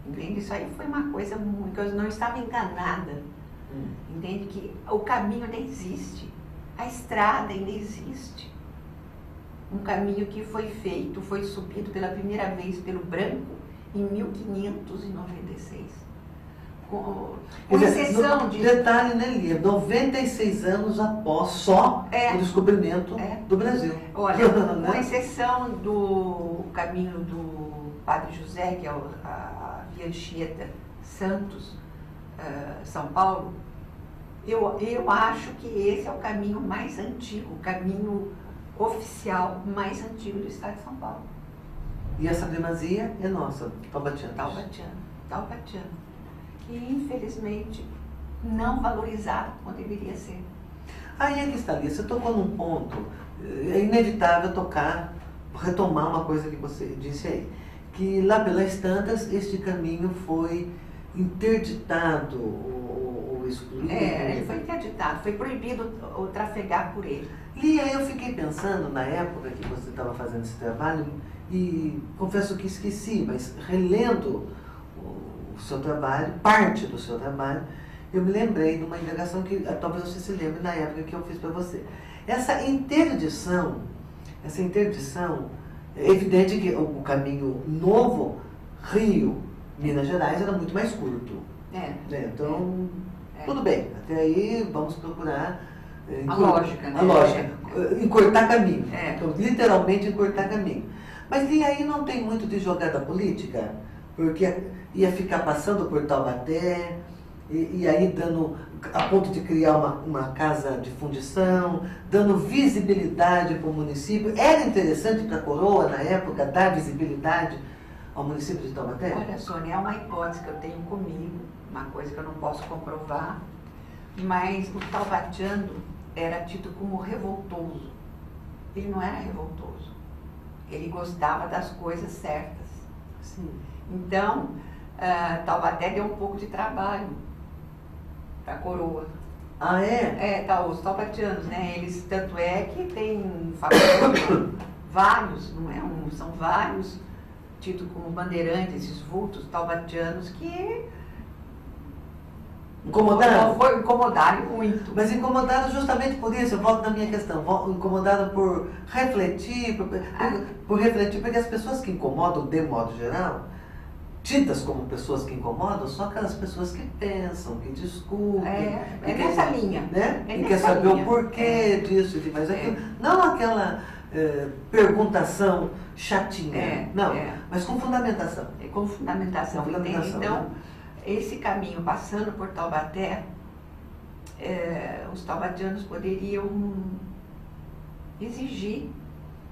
Entende? Isso aí foi uma coisa muito, eu não estava enganada. Entende? Que o caminho ainda existe, a estrada ainda existe. Um caminho que foi subido pela primeira vez pelo Branco em 1596. Com exceção de... Detalhe, né, Lia? 96 anos após só o descobrimento do Brasil. Olha, com exceção do caminho do Padre José, que é a Via Anchieta Santos, São Paulo, eu acho que esse é o caminho mais antigo, o caminho oficial mais antigo do estado de São Paulo. E essa primazia é nossa, taubatiana. Taubatiana. Que infelizmente não valorizado como deveria ser. Aí é que está, Lia, você tocou num ponto, é inevitável retomar uma coisa que você disse aí, que lá pelas tantas este caminho foi interditado ou excluído. Ele foi interditado, foi proibido o trafegar por ele. Lia, eu fiquei pensando na época que você estava fazendo esse trabalho e confesso que esqueci, mas relendo o seu trabalho, parte do seu trabalho, eu me lembrei de uma indagação que talvez você se lembre na época que eu fiz para você. Essa interdição, é evidente que o caminho novo, Rio, Minas Gerais, era muito mais curto. Então, tudo bem, até aí vamos procurar a lógica, né? A lógica, encurtar caminho. Então, literalmente encurtar caminho. Mas e aí não tem muito de jogada política? Porque ia ficar passando por Taubaté, E aí dando, a ponto de criar uma casa de fundição, dando visibilidade para o município. Era interessante para a Coroa, na época, dar visibilidade ao município de Taubaté? Olha, Sônia, é uma hipótese que eu tenho comigo, uma coisa que eu não posso comprovar, mas o taubatiano era tido como revoltoso. Ele não era revoltoso. Ele gostava das coisas certas. Sim. Então, Taubaté deu um pouco de trabalho para a Coroa. Ah, é? Os taubatianos, né? Eles, tanto é que tem faculdade, vários, não é um, são vários, tidos como bandeirantes, esses vultos taubatianos que incomodaram muito. Mas incomodaram justamente por isso, eu volto na minha questão, incomodaram por refletir, por refletir, porque as pessoas que incomodam, de modo geral, tidas como pessoas que incomodam, são aquelas pessoas que pensam, que discutem. É nessa linha. Né? É e quer saber o porquê disso e mais aquilo. Não aquela perguntação chatinha, mas com fundamentação. Com fundamentação. Então, esse caminho passando por Taubaté, os taubatianos poderiam exigir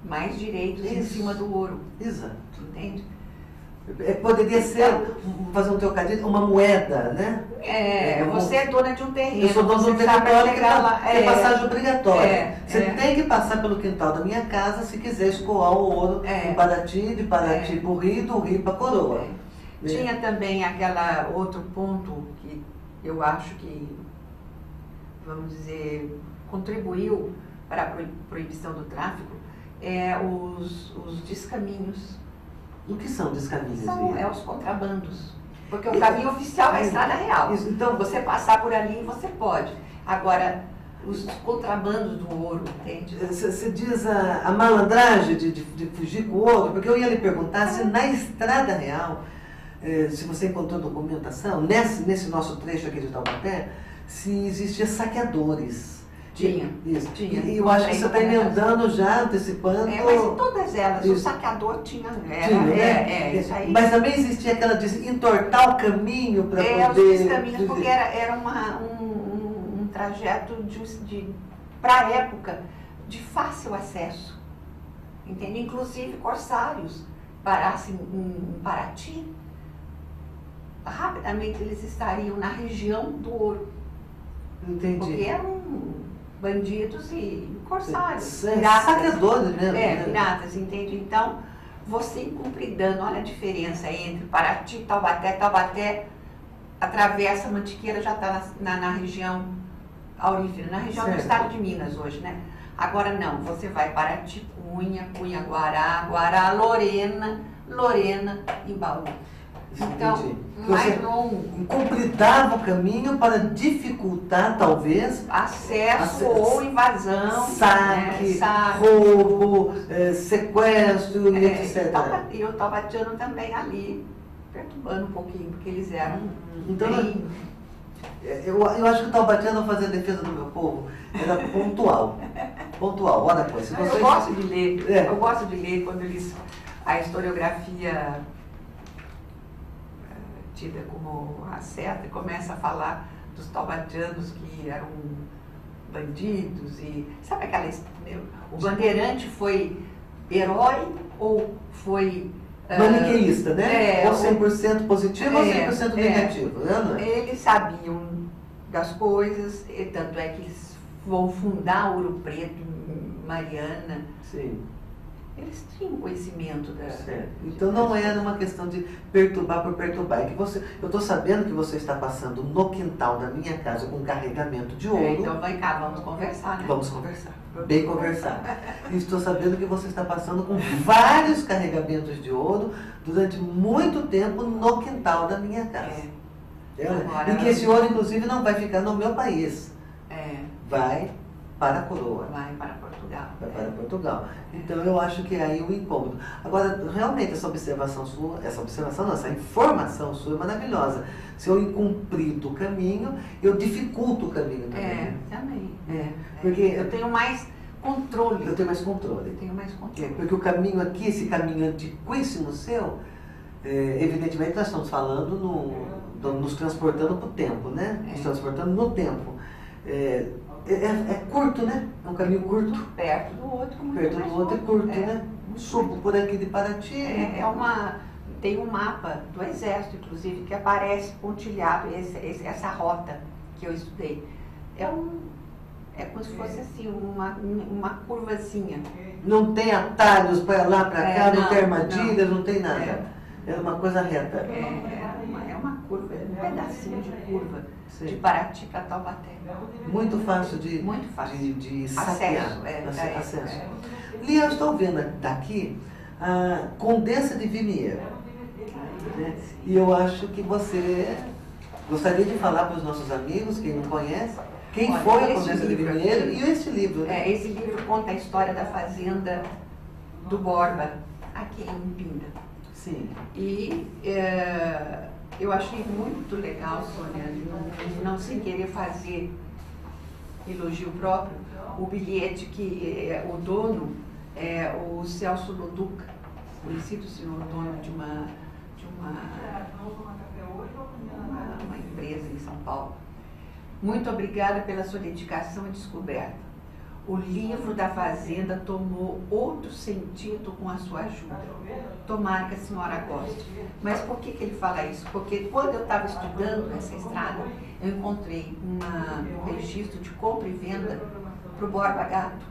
mais direitos em cima do ouro. Exato. Entende? Poderia ser, fazer um trocadilho, uma moeda, né? Você é dona de um terreno. Eu sou dona de um território que é passagem obrigatória. Você tem que passar pelo quintal da minha casa se quiser escoar o ouro em Paraty, de Paraty para o Rio, do Rio para a Coroa. Tinha também aquela outro ponto que eu acho que, vamos dizer, contribuiu para a proibição do tráfico, os descaminhos. O que são descaminhos? São os contrabandos. Porque o caminho oficial é a estrada real. Então, você passar por ali, você pode. Agora, os contrabandos do ouro, entende? Você diz a malandragem de fugir com o ouro, porque eu ia lhe perguntar se na estrada real, se você encontrou documentação, nesse nosso trecho aqui de Taubaté, se existia saqueadores. Tinha. E eu acho que você está emendando já, antecipando. Mas em todas elas, o saqueador tinha. Isso aí. Mas também existia aquela de entortar o caminho para poder. Os caminhos, porque era um trajeto para a época, de fácil acesso. Entende? Inclusive corsários parassem em Paraty, rapidamente eles estariam na região do ouro. Entendi. Porque eram bandidos e corsários. Saqueadores mesmo. Piratas, entende? Então, você incumpridando, olha a diferença entre Paraty e Taubaté. Taubaté atravessa a Mantiqueira, já está na região aurífera, na região do estado de Minas hoje, né? Agora não, você vai Paraty, Cunha, Guará, Lorena e Baú. Então, mais longo. Incumpridava o caminho para dificultar, talvez, acesso ou invasão, saque, roubo, sequestro e etc. E o taubatiano também ali, perturbando um pouquinho, porque eles eram bem... Eu acho que o taubatiano, ao fazer a defesa do meu povo, era pontual. Olha, pois, se vocês... Eu gosto de ler, eu gosto de ler quando eles... A historiografia tida como a certa, começa a falar dos taubatianos que eram bandidos e... Sabe aquela... O bandeirante foi herói ou foi... maniqueísta, né? Ou 100% positivo ou 100% negativo. Eles sabiam das coisas, e tanto é que eles vão fundar Ouro Preto, Mariana. Sim. Eles tinham conhecimento da... Então não era uma questão de perturbar por perturbar. É que eu estou sabendo que você está passando no quintal da minha casa com carregamento de ouro. Então vem cá, vamos conversar, né? Vamos conversar. Bem conversar. E estou sabendo que você está passando com vários carregamentos de ouro durante muito tempo no quintal da minha casa. E que esse ouro, inclusive, não vai ficar no meu país. Vai para a Coroa. Vai para Portugal. Vai para Portugal. Então eu acho que é aí o incômodo. Agora, realmente, essa informação sua é maravilhosa. Se eu incumprir do caminho, eu dificulto o caminho também. Também. Porque eu tenho mais controle. Eu tenho mais controle. Porque o caminho aqui, esse caminho antiquíssimo seu, evidentemente nós estamos falando nos transportando para o tempo, né? Nos transportando no tempo. É curto, né? É um caminho curto. Perto do outro. Perto do outro é curto, né? Subo por aqui de Paraty. Tem um mapa do Exército, inclusive, que aparece pontilhado essa rota que eu estudei. É como se fosse assim, uma curvazinha. Não tem atalhos para lá, para cá, não tem armadilhas, não tem nada. É uma coisa reta. É uma curva, um pedacinho de curva. Sim. De Paraty para Taubaté. Muito fácil de saquear. Acesso. Lia, eu estou vendo daqui a Condessa de Vimiero. Né? E eu acho que você gostaria de falar para os nossos amigos, quem não conhece, quem foi a Condessa de Vimiero e esse livro. Né? Esse livro conta a história da fazenda do Borba, aqui em Pinda. Sim. E eu achei muito legal, Sônia, não sem querer fazer elogio próprio, o bilhete que o dono é o Celso Loduca, conhecido senhor dono de uma empresa em São Paulo. Muito obrigada pela sua dedicação e descoberta. O livro da Fazenda tomou outro sentido com a sua ajuda. Tomara que a senhora goste. Mas por que ele fala isso? Porque quando eu estava estudando essa estrada, eu encontrei um registro de compra e venda para o Borba Gato.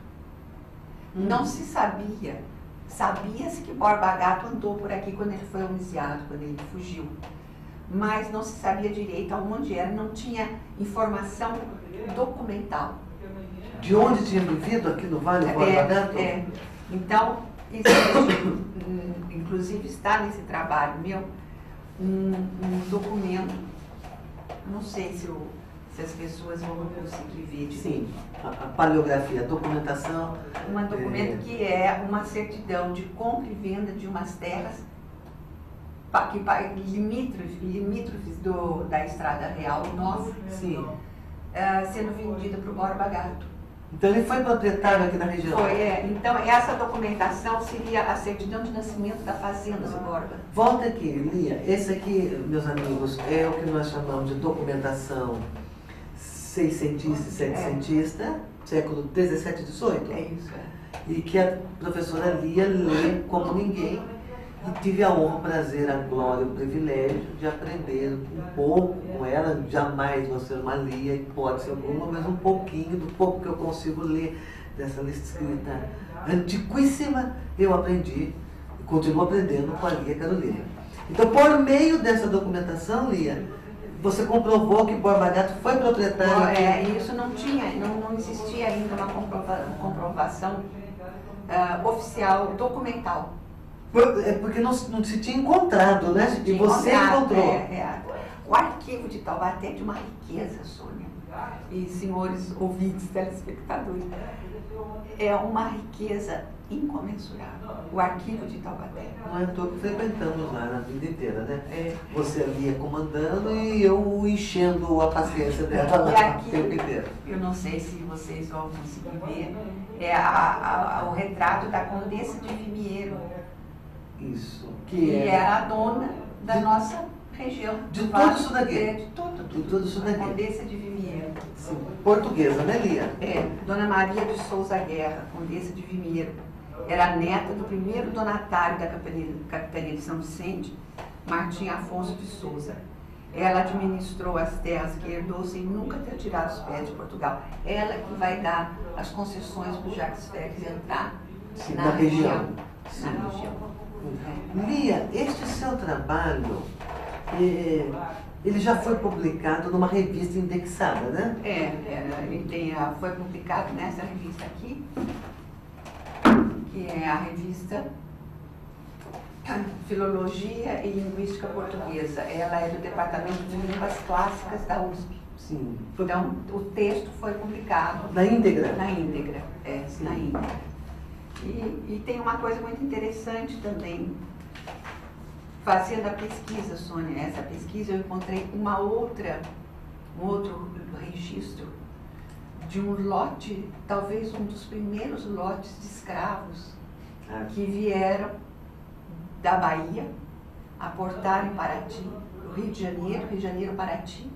Não se sabia. Sabia-se que Borba Gato andou por aqui quando ele foi homiciado, quando ele fugiu. Mas não se sabia direito aonde era, não tinha informação documental. De onde tinha vivido aqui no Vale do Borba Gato? Então, existe, inclusive está nesse trabalho meu, um documento, não sei se as pessoas vão conseguir ver. Sim, a paleografia, a documentação. Um documento que é uma certidão de compra e venda de umas terras limítrofes da Estrada Real Nossa, sim. Sendo vendida para o Borba Gato. Então ele foi proprietário aqui na região? Foi, então essa documentação seria a certidão de nascimento da fazenda do Borba. Volta aqui, Lia. Esse aqui, meus amigos, é o que nós chamamos de documentação seiscentista e setecentista, século 17 e 18. É isso, E que a professora Lia lê como ninguém. E tive a honra, o prazer, a glória, o privilégio de aprender um pouco com ela. Jamais vou ser uma Lia, hipótese alguma, mas um pouquinho, do pouco que eu consigo ler dessa lista escrita antiquíssima, eu aprendi e continuo aprendendo com a Lia Carolina. Então, por meio dessa documentação, Lia, você comprovou que Borba Gato foi proprietário? Isso não existia ainda uma comprovação oficial, documental. É porque não se tinha encontrado, né? E você encontrou. O arquivo de Taubaté é de uma riqueza, Sônia, e senhores ouvintes, telespectadores, é uma riqueza incomensurável. O arquivo de Taubaté. Não é à toa que frequentamos lá na vida inteira, né? Você ali comandando e eu enchendo a paciência dela lá o tempo inteiro. Eu não sei se vocês vão conseguir ver, o retrato da Condessa de Vimiero. Isso. Que era a dona da nossa região. De tudo isso daqui? De tudo. De tudo isso daqui. Condessa de Vimiero. Sim. Portuguesa, né, Lia? Dona Maria de Souza Guerra, Condessa de Vimiero. Era neta do primeiro donatário da capitania de São Vicente, Martim Afonso de Souza. Ela administrou as terras que herdou sem nunca ter tirado os pés de Portugal. Ela que vai dar as concessões para o Jacques Félix entrar na região. Sim. Na região. Lia, este seu trabalho, ele já foi publicado numa revista indexada, né? Foi publicado nessa revista aqui, que é a revista Filologia e Linguística Portuguesa. Ela é do Departamento de Línguas Clássicas da USP. Sim. Então, o texto foi publicado... Na íntegra? Na íntegra, na íntegra. E tem uma coisa muito interessante também, fazendo a pesquisa, Sônia, essa pesquisa eu encontrei um outro registro de um lote, talvez um dos primeiros lotes de escravos que vieram da Bahia, aportaram em Paraty, Rio de Janeiro Paraty,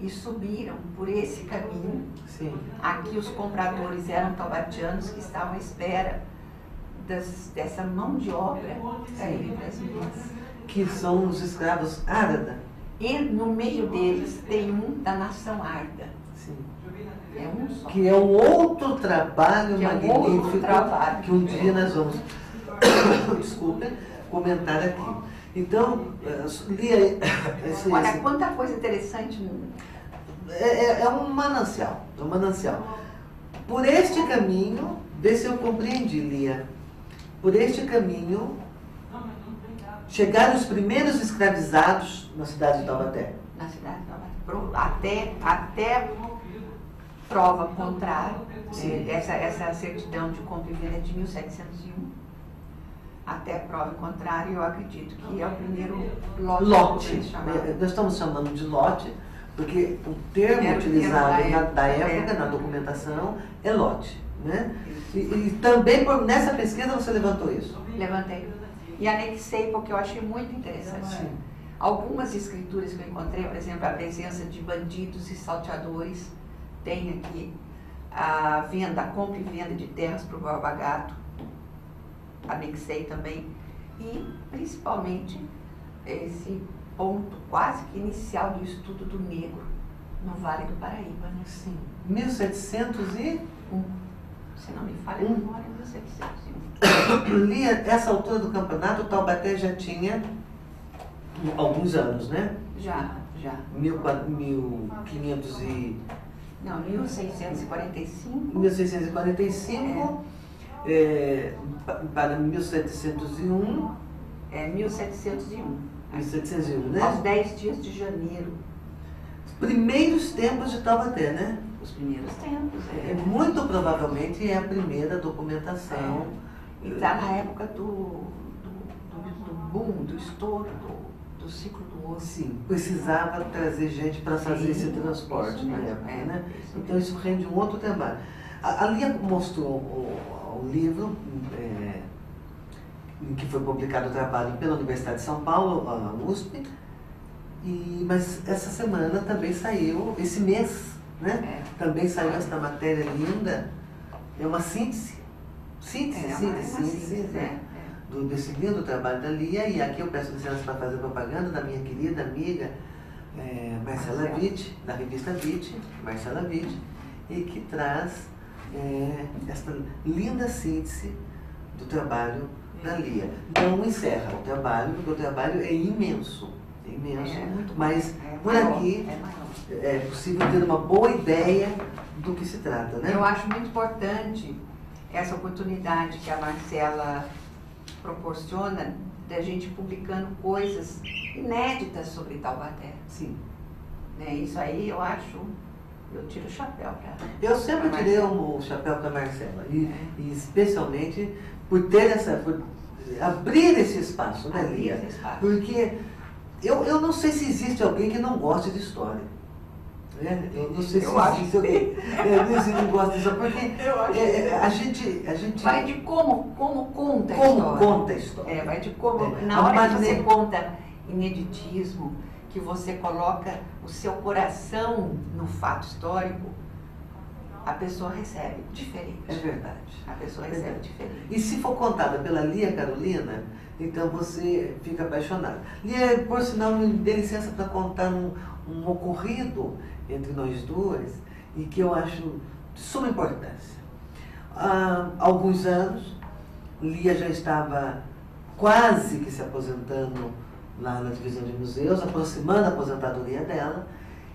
e subiram por esse caminho. Sim. Aqui os compradores eram taubatianos que estavam à espera dessa mão de obra sair das minas. Que são os escravos Arada. E no meio deles tem um da nação Arda. Sim. É um só. Que é um outro trabalho Que é um magnífico outro trabalho. que um dia nós vamos, desculpe, comentar aqui. Então, Lia, Olha, quanta coisa interessante. é um manancial, é um manancial. Por este caminho, vê se eu compreendi, Lia. Por este caminho, chegaram os primeiros escravizados na cidade de Taubaté. Na cidade de Taubaté. Até prova contrária. Essa certidão de compra e venda é de 1701. Até prova contrária, eu acredito que é o primeiro lote. Nós estamos chamando de lote, porque o termo utilizado da época, na documentação, é lote. Né? E também nessa pesquisa você levantou isso? Levantei. E anexei porque eu achei muito interessante. Sim. Algumas escrituras que eu encontrei, por exemplo, a presença de bandidos e salteadores, tem aqui a venda, a compra e venda de terras para o Borba Gato, anexei também, e principalmente esse ponto quase que inicial do estudo do negro no Vale do Paraíba. Né? Sim. 1701. Se não me falha a memória, 1701. Lia, essa altura do campeonato, o Taubaté já tinha alguns anos, né? Já. 1500 e... Não, 1645. 1645 para 1701. 1701. 1701, né? Aos 10 dias de janeiro. Os primeiros tempos de Taubaté, né? Os primeiros tempos. Muito provavelmente é a primeira documentação. E está na época do boom, do estouro, do ciclo do ouro. Sim, precisava trazer gente para fazer esse transporte na época, né? Então isso rende um outro trabalho. A Lia mostrou o livro, que foi publicado o trabalho pela Universidade de São Paulo, a USP, mas essa semana também saiu, esse mês, né? Também saiu esta matéria linda, é uma síntese, né? Desse lindo trabalho da Lia, e aqui eu peço licença para fazer propaganda da minha querida amiga Marcela Witt, da revista Witt, Marcela Witt, e que traz esta linda síntese do trabalho da Lia. Não encerra o trabalho, porque o trabalho é imenso, mas por aqui é possível ter uma boa ideia do que se trata, né? Eu acho muito importante essa oportunidade que a Marcela proporciona da gente publicando coisas inéditas sobre Taubaté. Sim. Né? Isso aí eu acho, eu tiro o chapéu para. Eu sempre tirei o chapéu para a Marcela, e especialmente por ter por abrir esse espaço, né, Lia? Porque eu não sei se existe alguém que não goste de história. Eu não sei se existe alguém que gosta disso, porque a gente... Vai de como conta a história. Como conta a história. Vai de como... Na hora que você conta ineditismo, que você coloca o seu coração no fato histórico, a pessoa recebe diferente. É verdade. A pessoa recebe diferente. E se for contada pela Lia Carolina, então você fica apaixonado. Lia, por sinal, me dê licença para contar um ocorrido entre nós duas, e que eu acho de suma importância. Há alguns anos, Lia já estava quase que se aposentando lá na divisão de museus, aproximando a aposentadoria dela,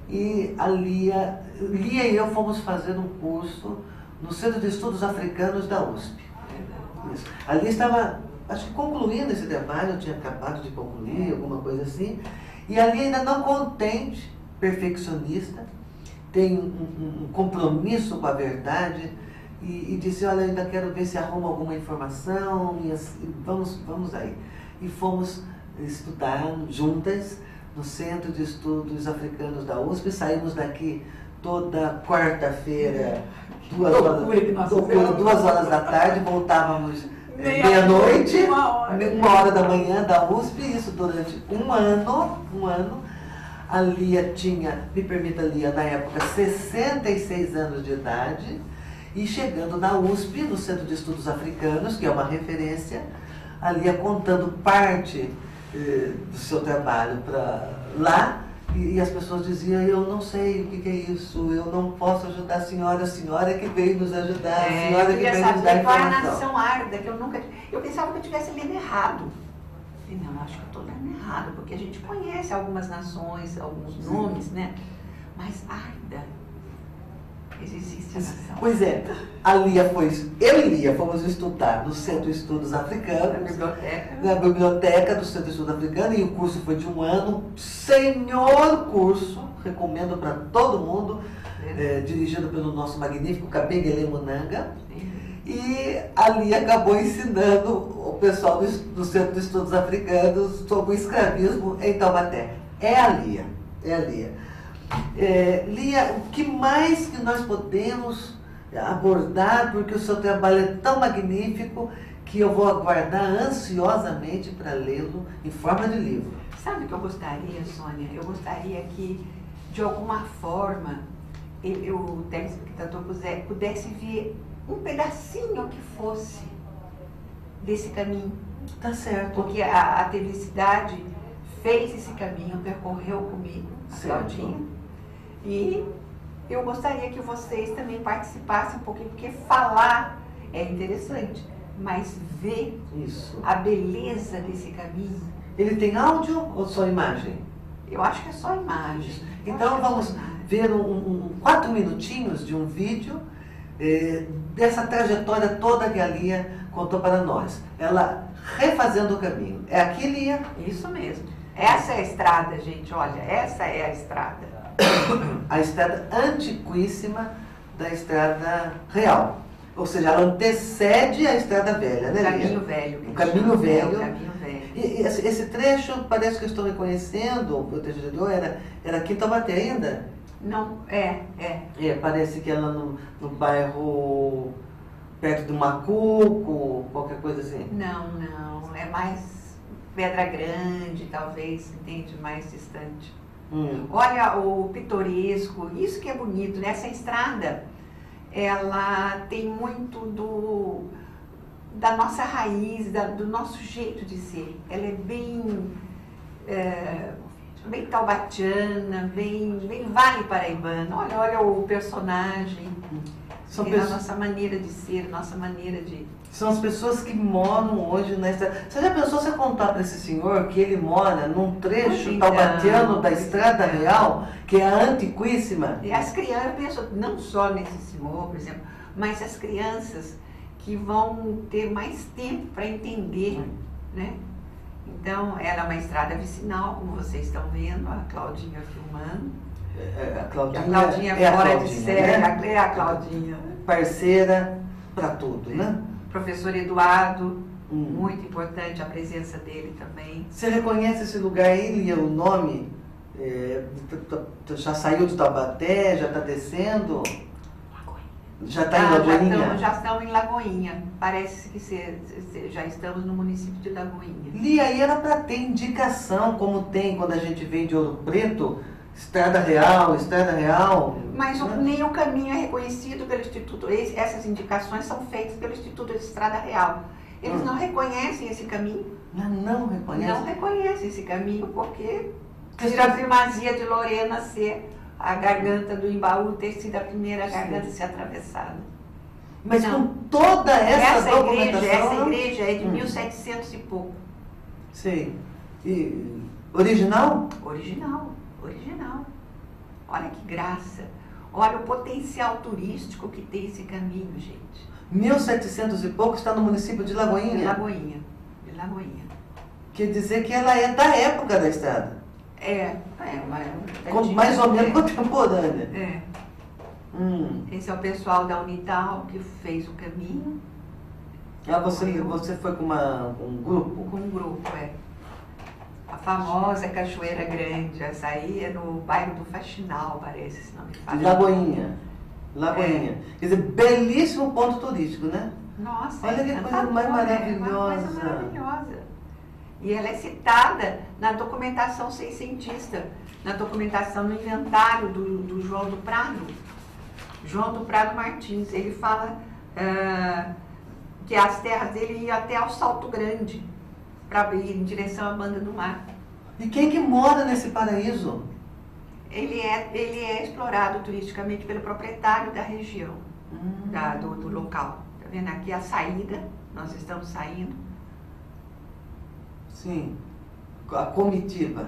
e a Lia e eu fomos fazer um curso no Centro de Estudos Africanos da USP. Isso. A Lia estava, acho que concluindo esse trabalho, eu tinha acabado de concluir, alguma coisa assim, e a Lia ainda não contente, perfeccionista, tem um compromisso com a verdade, e disse, olha, ainda quero ver se arruma alguma informação, e vamos aí. E fomos estudar juntas no Centro de Estudos Africanos da USP, saímos daqui toda quarta-feira, 2 horas da tarde, voltávamos meia-noite, 1 hora da manhã da USP, isso durante um ano, A Lia tinha, me permita, Lia, na época, 66 anos de idade, e chegando na USP, no Centro de Estudos Africanos, que é uma referência, a Lia contando parte do seu trabalho para lá, e as pessoas diziam, eu não sei o que é isso, eu não posso ajudar a senhora que veio nos ajudar, a senhora que veio nos dar informação. Qual é a informação. nação árida, que eu pensava que eu estivesse lendo errado. E não, eu acho que eu estou lendo errado, porque a gente conhece algumas nações, alguns nomes, né? Mas árida, existe a nação. Pois é, a Lia eu e Lia fomos estudar no Centro de Estudos Africanos, na biblioteca do Centro de Estudos Africanos, e o curso foi de 1 ano, senhor curso, recomendo para todo mundo, dirigido pelo nosso magnífico Kabengele Munanga. E ali acabou ensinando o pessoal do Centro de Estudos Africanos sobre o escravismo em Taubaté. É a Lia. Lia, o que mais que nós podemos abordar, porque o seu trabalho é tão magnífico que eu vou aguardar ansiosamente para lê-lo em forma de livro. Sabe o que eu gostaria, Sônia? Eu gostaria que, de alguma forma, o telespectador pudesse ver um pedacinho que fosse desse caminho. Tá certo. Porque a Felicidade fez esse caminho, percorreu comigo, a Claudinha. E eu gostaria que vocês também participassem um pouquinho, porque falar é interessante, mas ver a beleza desse caminho. Ele tem áudio ou só imagem? Eu acho que é só imagem. Então vamos ver 4 minutinhos de um vídeo dessa trajetória toda que a Lia contou para nós. Ela refazendo o caminho. É aqui, Lia? Isso mesmo. Essa é a estrada, gente, olha, essa é a estrada. A estrada antiquíssima da estrada real. Ou seja, ela antecede a estrada velha, né, Lia? Caminho velho. O caminho velho. O caminho velho. E esse trecho, parece que eu estou reconhecendo, o trecho era aqui em Taubaté ainda? Não, parece que ela no bairro perto do Macuco, qualquer coisa assim. Não, é mais Pedra Grande, talvez, entende? Mais distante. Olha o pitoresco, isso que é bonito, né? Essa estrada, ela tem muito da nossa raiz, do nosso jeito de ser. Ela é bem taubatiana, bem vale paraibana. Olha o personagem, a nossa maneira de ser, nossa maneira de... São as pessoas que moram hoje na estrada. Você já pensou você contar para esse senhor que ele mora num trecho taubatiano da Estrada Real, que é a antiquíssima? E as crianças, eu penso não só nesse senhor, por exemplo, mas as crianças que vão ter mais tempo para entender, né? Então, ela é uma estrada vicinal, como vocês estão vendo, a Claudinha filmando. A Claudinha fora de série, né? É a Claudinha. Parceira para tudo, né? Professor Eduardo, muito importante a presença dele também. Você reconhece esse lugar aí, Lia, o nome? Já saiu de Taubaté, já está descendo? Já está em Lagoinha? Já estamos em Lagoinha. Parece que já estamos no município de Lagoinha. Lia, aí era para ter indicação, como tem quando a gente vem de Ouro Preto, Estrada Real. Mas nem o caminho é reconhecido pelo Instituto. Essas indicações são feitas pelo Instituto de Estrada Real. Eles não reconhecem esse caminho. Não reconhecem? Não reconhecem esse caminho porque tira a primazia de Lorena ser a garganta do Embaú, ter sido a primeira garganta a ser atravessada. Mas com toda essa documentação... Essa igreja é de 1700 e pouco. Sei. E original? Original. Olha que graça. Olha o potencial turístico que tem esse caminho, gente. 1700 e pouco está no município de Lagoinha? De Lagoinha. Quer dizer que ela é da época da estrada? Mais ou menos contemporânea. Esse é o pessoal da Unital que fez o caminho. Você foi com um grupo? Com um grupo, A famosa Cachoeira Grande, essa aí é no bairro do Faxinal, parece, se não me falha. Lagoinha. Quer dizer, belíssimo ponto turístico, né? Nossa, olha que coisa mais maravilhosa. Coisa maravilhosa. E ela é citada na documentação seiscentista, na documentação no inventário do João do Prado. João do Prado Martins, ele fala que as terras dele iam até ao Salto Grande, para ir em direção à Banda do Mar. E quem que mora nesse paraíso? Ele é explorado turisticamente pelo proprietário da região, do local. Está vendo aqui a saída, nós estamos saindo. Sim, a comitiva.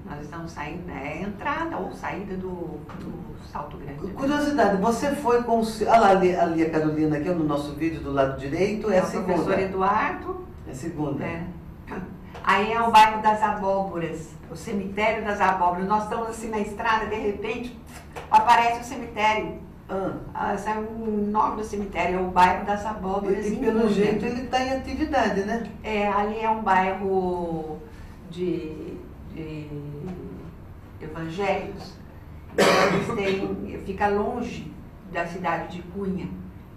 Nós estamos saindo, é a entrada ou saída do Salto Grande. Curiosidade, você foi com o... Olha lá, a Lia Carolina aqui no nosso vídeo do lado direito, é a segunda. O professor Eduardo. É a segunda. Aí é o bairro das Abóboras, o cemitério das Abóboras. Nós estamos assim na estrada, de repente aparece o cemitério. Sai um nome do cemitério, é o bairro das Abóboras. E pelo jeito ele está em atividade, né? Ali é um bairro de evangélicos. Então fica longe da cidade de Cunha.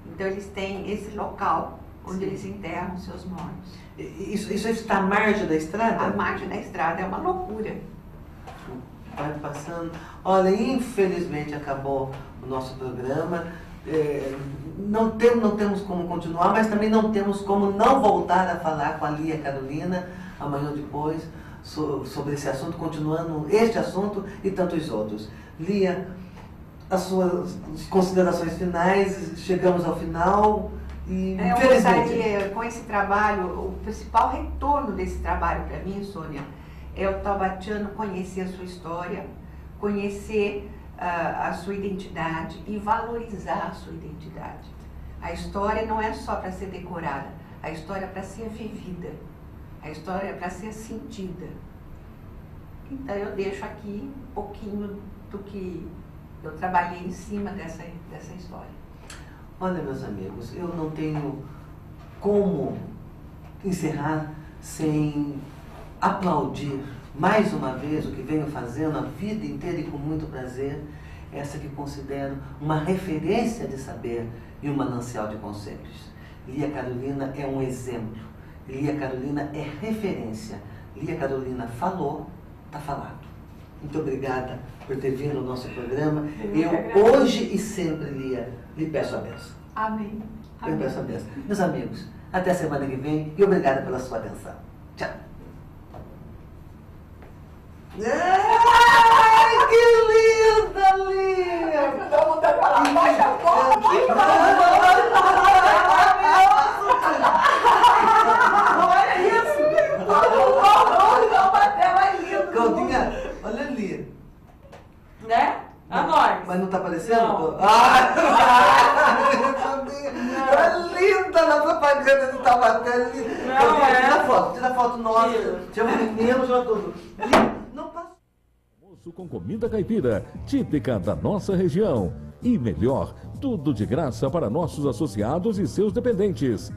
Então eles têm esse local onde eles enterram seus mortos. Isso está à margem da estrada? A margem da estrada é uma loucura. Vai passando. Olha, infelizmente acabou o nosso programa. Não temos como continuar, mas também não temos como não voltar a falar com a Lia Carolina amanhã ou depois sobre esse assunto, continuando este assunto e tantos outros. Lia, as suas considerações finais, chegamos ao final. Eu gostaria, com esse trabalho, o principal retorno desse trabalho para mim, Sônia, é o taubatiano conhecer a sua história, conhecer a sua identidade e valorizar a sua identidade. A história não é só para ser decorada, a história é para ser vivida, a história é para ser sentida. Então eu deixo aqui um pouquinho do que eu trabalhei em cima dessa história. Olha, meus amigos, eu não tenho como encerrar sem aplaudir mais uma vez o que venho fazendo a vida inteira e com muito prazer, essa que considero uma referência de saber e um manancial de conselhos. Lia Carolina é um exemplo, Lia Carolina é referência. Lia Carolina falou, está falado. Muito obrigada por ter vindo ao nosso programa. Eu hoje e sempre, Lia, lhe peço a bênção. Amém. Eu peço a bênção. Meus amigos, até a semana que vem e obrigada pela sua atenção. Tchau. Ai, que linda, Lia! Todo mundo vai falar, baixa a bola, olha isso! Claudinha, olha ali. Né? Amor. Mas não tá aparecendo? Não. Tá linda na propaganda de Taubaté. Tira foto nossa. Chama o menino, chama tudo. Não passa. Almoço com comida caipira, típica da nossa região. E melhor, tudo de graça para nossos associados e seus dependentes.